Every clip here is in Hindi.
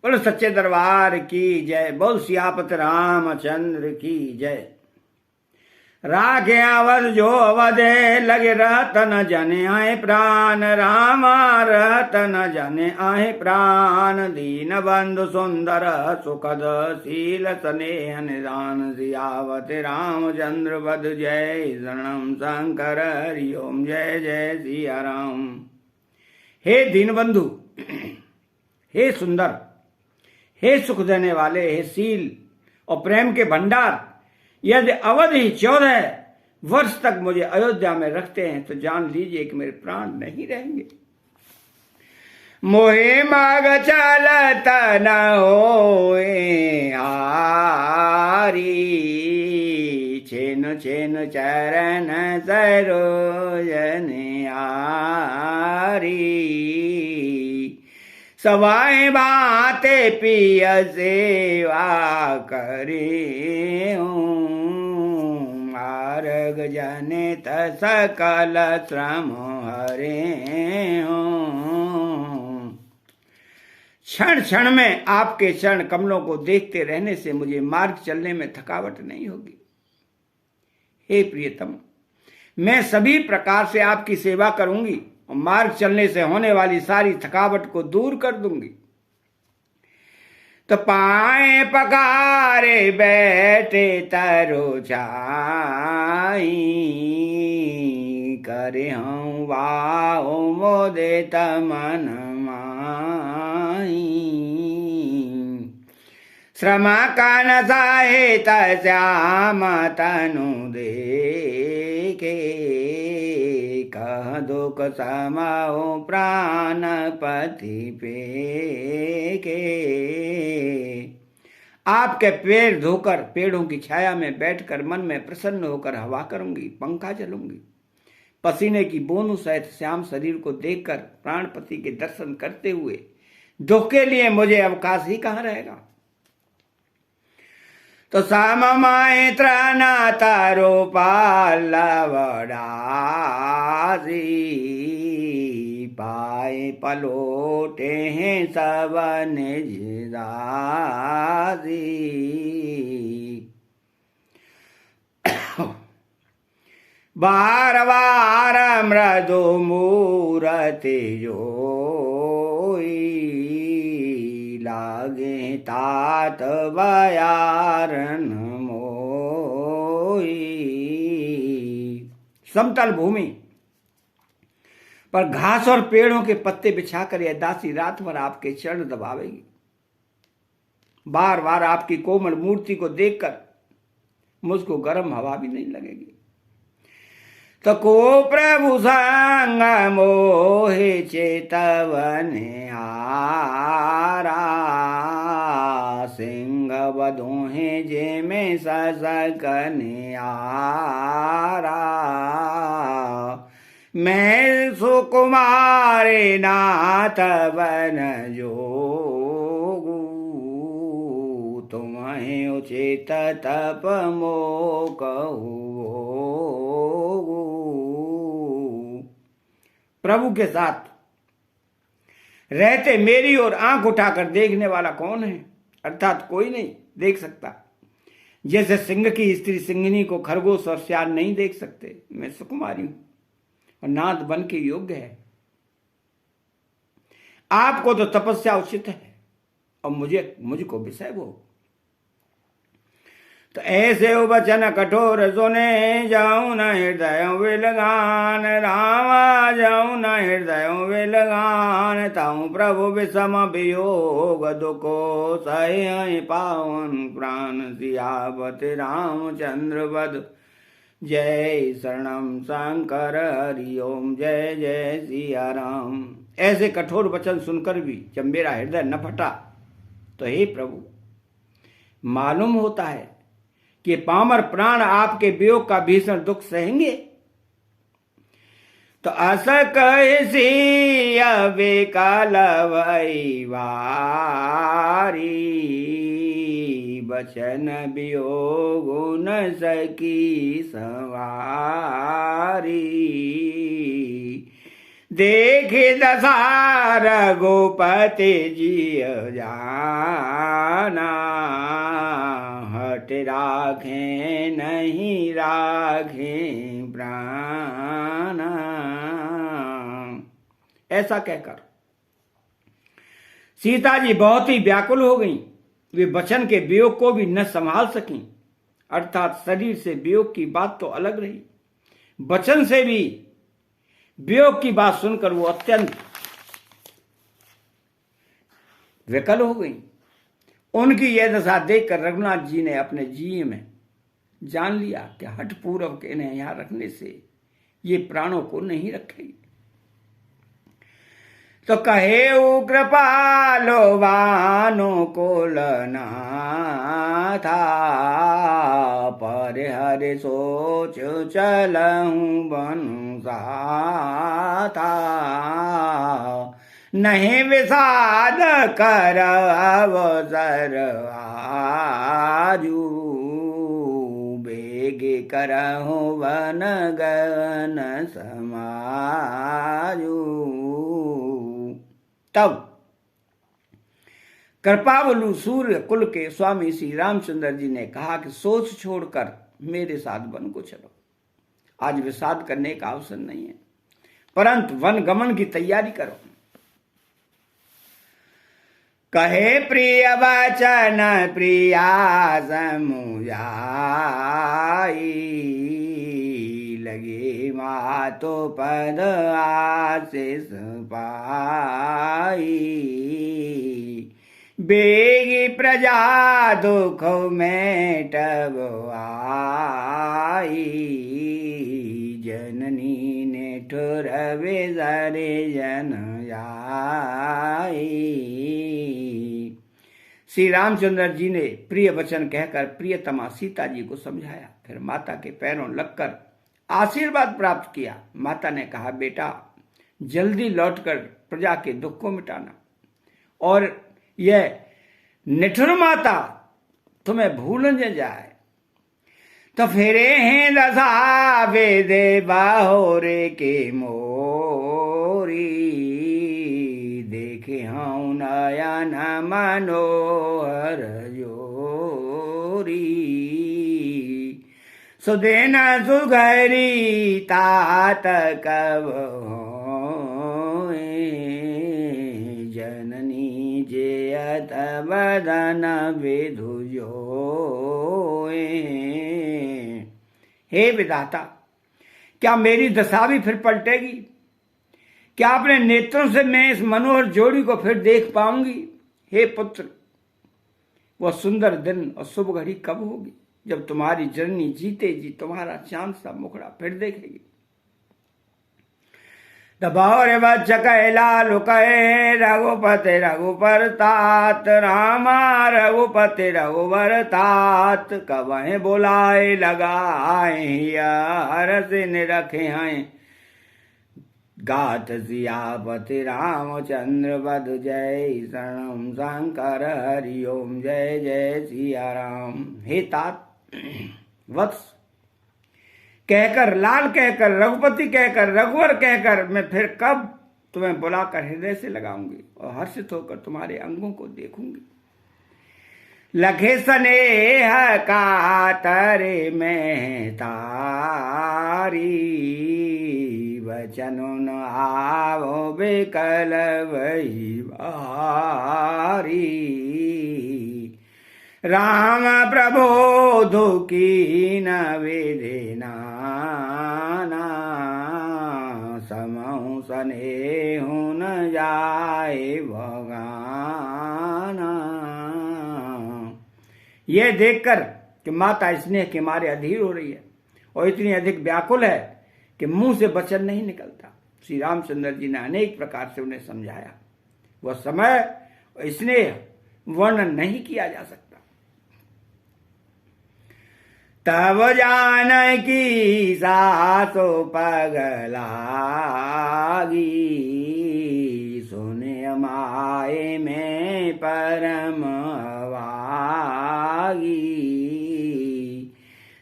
बोलो सच्चे दरबार की जय। बोल सियापत रामचंद्र की जय। राखे अवध जो अवधे लगे रतन जने आए प्राण रामा रतन जने आए प्राण दीन बंधु सुंदर सुखद शील स्नेह निदान सियावत रामचंद्र बद जय शरणम शंकर हरि ओम जय जय सिया राम। हे दीनबंधु, हे सुंदर, हे सुख देने वाले, हे शील और प्रेम के भंडार, यदि अवध ही 14 वर्ष तक मुझे अयोध्या में रखते हैं तो जान लीजिए कि मेरे प्राण नहीं रहेंगे। मोहे माग चलत न होए हारी छेन छेन चरण सरोजन आरी सवाए बाते पिय सेवा करे मार्ग जनित सकल श्रम हरे क्षण क्षण में आपके चरण कमलों को देखते रहने से मुझे मार्ग चलने में थकावट नहीं होगी। हे प्रियतम, मैं सभी प्रकार से आपकी सेवा करूंगी और मार्ग चलने से होने वाली सारी थकावट को दूर कर दूंगी। तो पाए पकारे बैठे तरो छाई करे हूँ वाओ मोदे तमन माई श्रम का नसाए तश्याम तनु देखे कह दुख समाओ प्राणपति पे के। आपके पैर धोकर पेड़ों की छाया में बैठकर मन में प्रसन्न होकर हवा करूंगी, पंखा चलूंगी। पसीने की बूंदों सहित श्याम शरीर को देखकर प्राणपति के दर्शन करते हुए दुख के लिए मुझे अवकाश ही कहाँ रहेगा। तो साममाए त्राना तारो पालवड़ासी पाए पलोटे हैं सबन जिदासी बार बार मृदु मूरति जोई लागे तात बयारन मोई। समतल भूमि पर घास और पेड़ों के पत्ते बिछाकर यह दासी रात भर आपके चरण दबावेगी। बार बार आपकी कोमल मूर्ति को देखकर मुझको गर्म हवा भी नहीं लगेगी। तो को प्रभु संग मोहे चेतवन आरा सिंह बधोहे जे में ससकन आरा मैं सुकुमारे नाथ बन जोगू तुम्हें उचित तप मोकहू। प्रभु के साथ रहते मेरी ओर आंख उठाकर देखने वाला कौन है? अर्थात कोई नहीं देख सकता। जैसे सिंह की स्त्री सिंहिनी को खरगोश और सियार नहीं देख सकते, मैं सुकुमारी हूं और नाथ बन के योग्य है। आपको तो तपस्या उचित है और मुझको विषय भोग। तो ऐसे वचन कठोर सुने जाऊं न हृदय विलगान रामा जाऊं न हृदय विलगान ताऊं प्रभु विषम वियोग दुखो सहे पावन प्राण सियावत रामचंद्र वद जय शरणम शंकर हरि ओम जय जय सिया राम। ऐसे कठोर वचन सुनकर भी जब मेरा हृदय न फटा तो हे प्रभु, मालूम होता है कि पामर प्राण आपके वियोग का भीषण दुख सहेंगे। तो अस कैसी अबे कालवई वारी बचन वियोग न सकी सवारी देखे दशा रघुपति जी जाना, हट राखे नहीं राखे प्राणा। ऐसा कहकर सीता जी बहुत ही व्याकुल हो गईं। वे वचन के वियोग को भी न संभाल सकीं। अर्थात शरीर से वियोग की बात तो अलग रही, वचन से भी वियोग की बात सुनकर वो अत्यंत विकल हो गई। उनकी यह दशा देखकर रघुनाथ जी ने अपने जी में जान लिया कि हठ पूर्व के इन्हें यहां रखने से ये प्राणों को नहीं रखेगी। तो कहे कृपालो वानो को लना था, पर हरे सोच चलऊं बनु था। नहीं विषाद कर अवसर आजू, बेगे करहु वन गन समाजू। तब कृपावलु सूर्य कुल के स्वामी श्री रामचंद्र जी ने कहा कि सोच छोड़कर मेरे साथ वन को चलो। आज विषाद करने का अवसर नहीं है, परंतु वन गमन की तैयारी करो। कहे प्रिय वचन प्रिया समुझाई, लगे मातो पद आशीष पाई। बेगी प्रजा दुख मेटब आई, जननी ने ठुरवे जरे जन आई। श्री रामचंद्र जी ने प्रिय वचन कहकर प्रियतमा सीता जी को समझाया, फिर माता के पैरों लगकर आशीर्वाद प्राप्त किया। माता ने कहा, बेटा जल्दी लौटकर प्रजा के दुख को मिटाना, और यह निठुर माता तुम्हें भूल न जाए। तो फेरे हैं दशा वेदे बाहोरे के मोरी, देखे हूं नयन मनोहर जोरी। सुदेन सुघरी तात कब जननी जेयत बदन विधु जोए। हे विधाता, क्या मेरी दशा भी फिर पलटेगी? क्या अपने नेत्रों से मैं इस मनोहर जोड़ी को फिर देख पाऊंगी? हे पुत्र, वह सुंदर दिन और शुभ घड़ी कब होगी जब तुम्हारी जननी जीते जी तुम्हारा चांद सा मुखड़ा फिर देखेगी? दबाओ बच्च कैलालु कहे रघुपति रघुपर तात, रामा रघुपति रघुवर तात। कवहे बुलाए लगाए हरस निरखे हैं, गात सियापति रामचंद्र बद जय शरणम शंकर हरिओम जय जय सिया राम। हे तात, वत्स कहकर, लाल कहकर, रघुपति कहकर, रघुवर कहकर मैं फिर कब तुम्हें बुलाकर हृदय से लगाऊंगी और हर्षित होकर तुम्हारे अंगों को देखूंगी। लखे स्नेह का तरे में तारी, वचनो न आवो बेकल वही भारी। राम प्रबोधु की न वेदेना, समहु स्नेहु न जाए भगाना। यह देखकर कि माता स्नेह के मारे अधीर हो रही है और इतनी अधिक व्याकुल है कि मुंह से वचन नहीं निकलता, श्री रामचंद्र जी ने अनेक प्रकार से उन्हें समझाया। वह समय और स्नेह वर्णन नहीं किया जा सकता। तब जान की सासो पगलागी, सुने माए में परम वागी।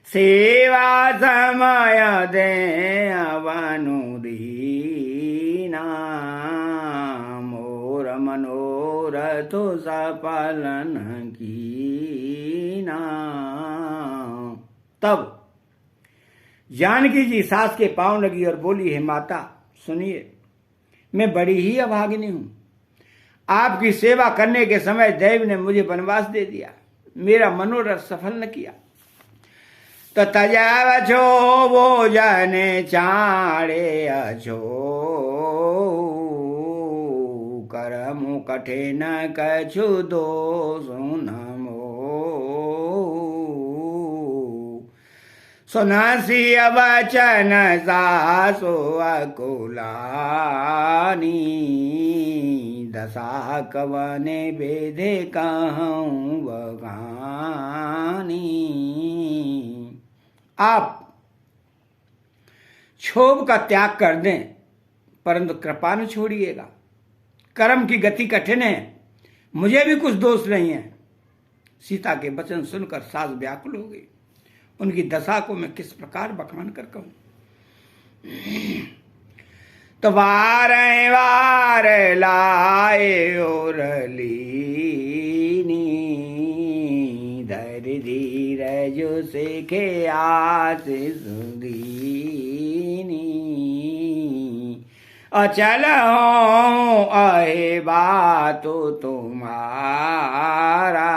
सेवा समय दे अवनु दीना, तो सफल न कीना। तब जानकी जी सास के पांव लगी और बोली, हे माता सुनिए, मैं बड़ी ही अभागिनी हूं। आपकी सेवा करने के समय देव ने मुझे वनवास दे दिया, मेरा मनोरथ सफल न किया। तो तजाव छो वो जाने चाड़े अछो, करमु कठिन कछु दोष नमो। सुनसी वचन सासो अकुलानी, दशा कवने बेधे कहूँ बगानी। आप क्षोभ का त्याग कर दें, परंतु कृपा न छोड़िएगा। कर्म की गति कठिन है, मुझे भी कुछ दोष नहीं है। सीता के वचन सुनकर सास व्याकुल हो गई। उनकी दशा को मैं किस प्रकार बखान कर कहूं। तो वार वार लाए और लीनी, धैर्य धीरज जो सीखे आस सुदीनी। अचल हो अहे बातो तुम्हारा,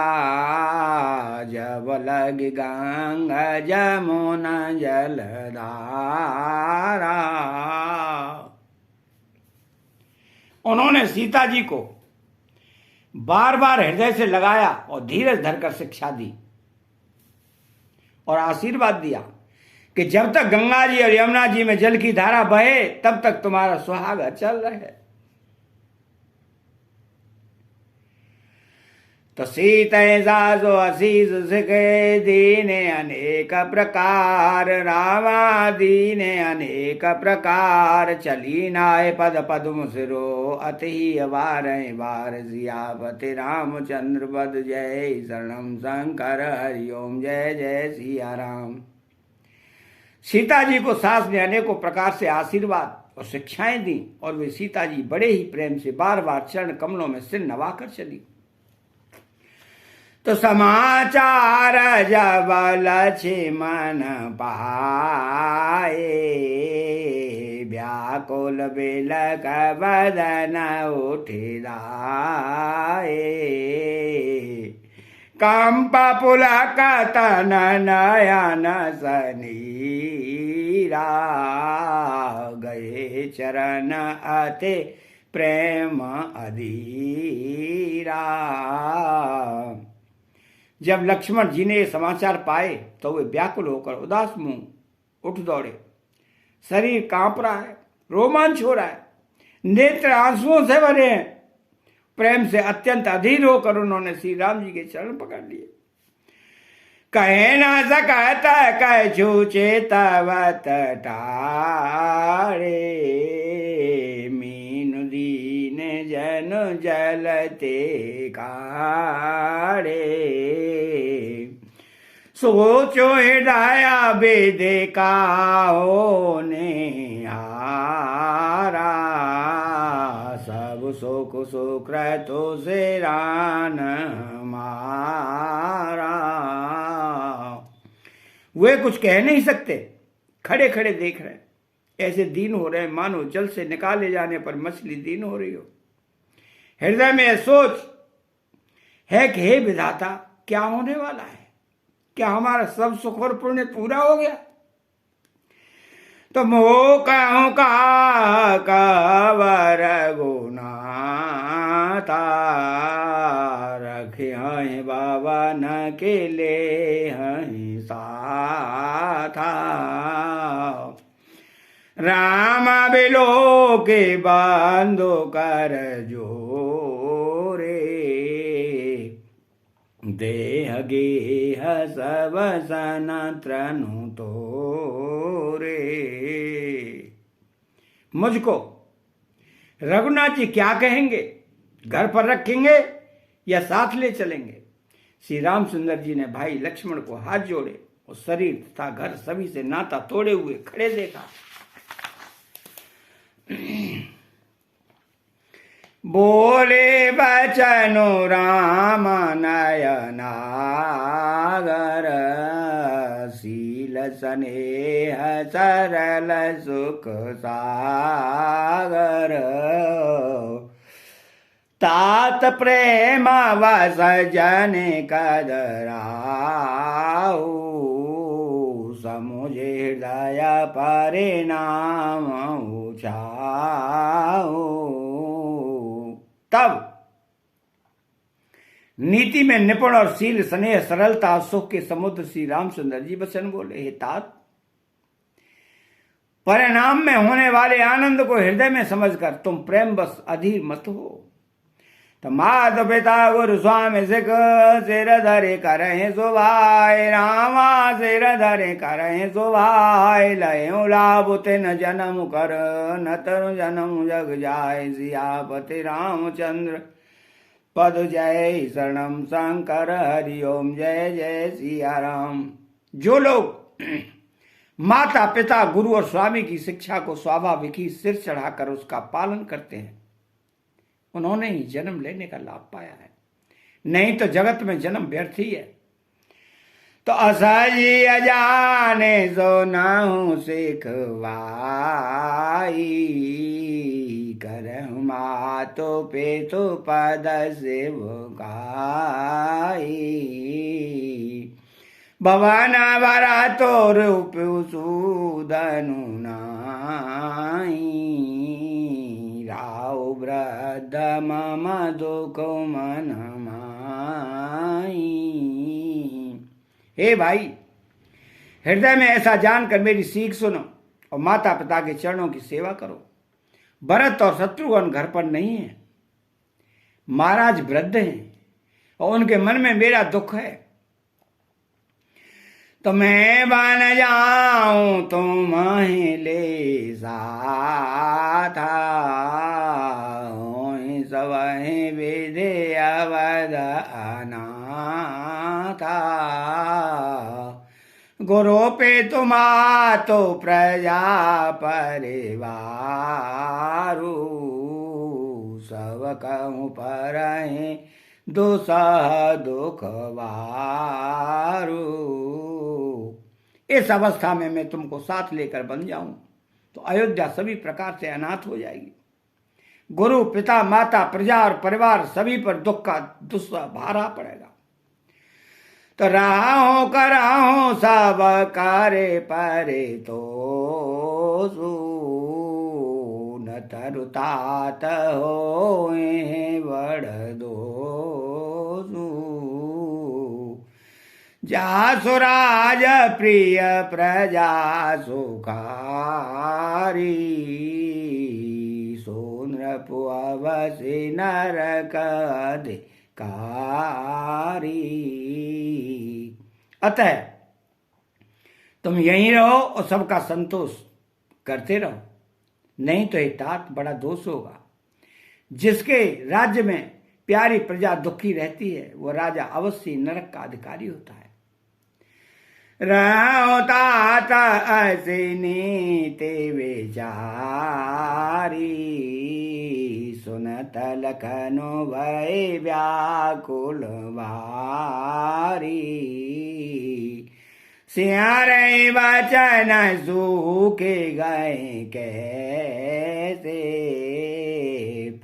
जब लग गंगा जमुना जलधारा। उन्होंने सीता जी को बार बार हृदय से लगाया और धीरज धरकर शिक्षा दी और आशीर्वाद दिया कि जब तक गंगा जी और यमुना जी में जल की धारा बहे तब तक तुम्हारा सुहाग अचल रहे। तो सीता सासो असीस सिखे दीने अनेक प्रकार, रामा दीने अनेक प्रकार। चली नाय पद पद्म सिरो, अति वार वार सियापति रामचंद्र पद। जय शरणम शंकर हरिओम, जय जय सिया राम। सीता जी को सास ने अनेकों प्रकार से आशीर्वाद और शिक्षाएं दी और वे सीता जी बड़े ही प्रेम से बार बार चरण कमलों में सिर नवाकर चली। तो समाचार जब लक्ष्मण पाए, व्याकुल बिलक बदन उठिलाए। कंप पुलक तन नयन सनीरा, गए चरण अति प्रेम अधीरा। जब लक्ष्मण जी ने ये समाचार पाए तो वे व्याकुल होकर उदास मुंह उठ दौड़े। शरीर कांप रहा है, रोमांच हो रहा है, नेत्र आंसुओं से भरे हैं। प्रेम से अत्यंत अधीर होकर उन्होंने श्री राम जी के चरण पकड़ लिए। कहे ना सकता कह छूचे तवत टारे, मीनु दीन जन जलते काड़े। सोचो हृदय बेदे का होने हारा, सब सुख सुकृतो से रान हमारा। वे कुछ कह नहीं सकते, खड़े खड़े देख रहे, ऐसे दीन हो रहे मानो जल से निकाले जाने पर मछली दीन हो रही हो। हृदय में सोच है कि हे विधाता, क्या होने वाला है? क्या हमारा सब सुख और पुण्य पूरा हो गया? तो मोह कहूं का कवर गुनाता, रखे हैं बाबा न के ले हैं साथा। राम बिलो के बांधो कर जोरे, देह गेह सब सनत्रनु तोरे। मुझको रघुनाथ जी क्या कहेंगे? घर पर रखेंगे या साथ ले चलेंगे? श्री रामचंद्र जी ने भाई लक्ष्मण को हाथ जोड़े और शरीर तथा घर सभी से नाता तोड़े हुए खड़े देखा। बोले बचनु राम नयनागर शील स्नेह सरल सुख सागर तात प्रेम वस जन कदराऊ समुझे हृदय परिणाम उछाऊ। तब नीति में निपुण और शील स्नेह सरलता सुख के समुद्र श्री रामचंद्र जी बचन बोले, हे तात, परिणाम में होने वाले आनंद को हृदय में समझकर तुम प्रेम बस अधीर मत हो। तो मात पिता गुरु स्वामी सिख सिर धरे करें सुभाय रामा सिर धरे करें सुभाय लयो लाभ तिन जन्म कर न तरु जन्म जग जाय सियापति रामचंद्र पद जय शरणम शंकर हरिओम जय जय सिया राम। जो लोग माता पिता गुरु और स्वामी की शिक्षा को स्वाभाविक ही सिर चढ़ाकर उसका पालन करते हैं, उन्होंने ही जन्म लेने का लाभ पाया है, नहीं तो जगत में जन्म व्यर्थ ही है। तो असजी अजाने सो नाहु सिखवाई करहु मातो पे तो पद सेवकाई भवन भरा तो रूप सूदनु नाई राव वृद्ध मम दुख मन माई। हे भाई, हृदय में ऐसा जानकर मेरी सीख सुनो और माता पिता के चरणों की सेवा करो। भरत और शत्रुघ्न घर पर नहीं है, महाराज वृद्ध हैं और उनके मन में मेरा दुख है। तो मैं बन जाऊं तुम्हें ले साथा सवहि विधि अवध अनाथा गुरु पे तुमा तो प्रजा परिवारु सब कहूँ पर दुसह दुखवारू। इस अवस्था में मैं तुमको साथ लेकर बन जाऊं तो अयोध्या सभी प्रकार से अनाथ हो जाएगी। गुरु पिता माता प्रजा और परिवार सभी पर दुख का दुस्सह भारा पड़ेगा। तो राहों कराहों सब कारे परे तो न तरुतात हो बड़ दो जा सुराज प्रिय प्रजा सुखारी सोनपुअवसि नरक अधिकारी। अतः तुम यहीं रहो और सबका संतोष करते रहो, नहीं तो ये तात बड़ा दोष होगा। जिसके राज्य में प्यारी प्रजा दुखी रहती है वो राजा अवश्य नरक का अधिकारी होता है। रहो तात ऐसी नीति विचारी सुनत लखनु भय व्याकुल वारी सियारे वचन सूखे गए कैसे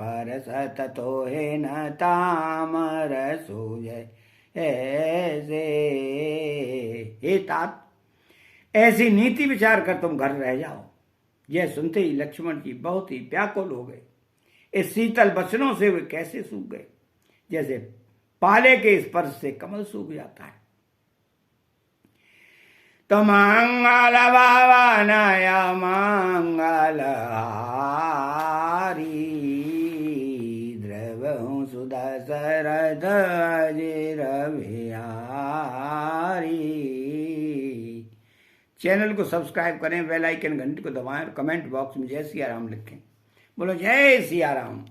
परसत तो है न तामर सूझे ऐसे। हे तात, ऐसी नीति विचार कर तुम घर रह जाओ। यह सुनते ही लक्ष्मण जी बहुत ही व्याकुल हो गए। इस शीतल वचनों से वे कैसे सूख गए, जैसे पाले के स्पर्श से कमल सूख जाता है। तो मंगल भवनय मंगलहारी द्रवहु सुदशरथ अजिर बिहारी। चैनल को सब्सक्राइब करें, बेल आइकन घंटी को दबाएं और कमेंट बॉक्स में जय सिया राम लिखें। बोलो जय सिया राम।